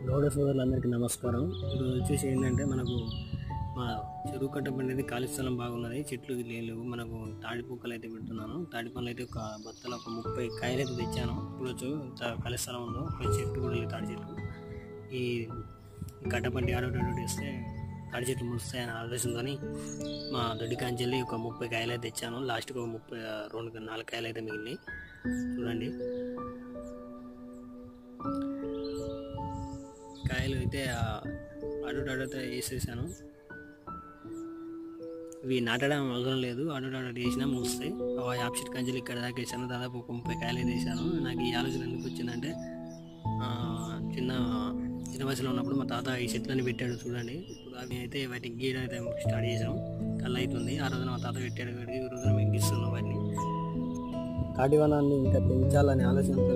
గౌడ సోదరులందరికీ నమస్కారం. ఇప్పుడు వచ్చేసి ఏంటంటే మనకు మా చెరువు కట్ట అనేది ఖాళీ స్థలం బాగున్నది, చెట్లు లేవు. మనకు తాడిపూకలు అయితే పెడుతున్నాను. తాడిపళ్ళు అయితే ఒక బత్తలో ఒక 30 కాయలు అయితే తెచ్చాను. చూడొచ్చు ఇంత ఖాళీ స్థలం ఉందో. ఒక చెట్టు కూడా లేదు, తాడి చెట్టు. ఈ కట్టబండి ఆడోటి వేస్తే తాడి చెట్లు ములుస్తాయని ఆలోచనతో మా దొడ్డి కాంచెల్లి ఒక 30 కాయలు అయితే తెచ్చాను. లాస్ట్కి ఒక 4 కాయలు అయితే మిగిలినాయి. చూడండి, కాయలు అయితే అడుగుతో వేసేసాను. ఇవి నాటడం అవసరం లేదు, అడుగు వేసినా మూస్తాయి. యాప్ చెట్టు కంచెలు ఇక్కడ దాకా వేసాను. దాదాపు ఒక 30 కాయలు అయితే వేసాను. నాకు ఈ ఆలోచన ఎందుకు వచ్చిందంటే, చిన్న వయసులో ఉన్నప్పుడు మా తాత ఈ చెట్లని పెట్టాడు చూడండి. ఇప్పుడు అవి అయితే వాటికి గీయడం అయితే స్టార్ట్ చేసాం. కళ్ళు అవుతుంది. ఆ రోజున మా తాత పెట్టాడు కాబట్టి ఈ రోజున మేము గీస్తున్నాం వాటిని. తాటి వనాన్ని ఇంకా పెంచాలనే ఆలోచనతో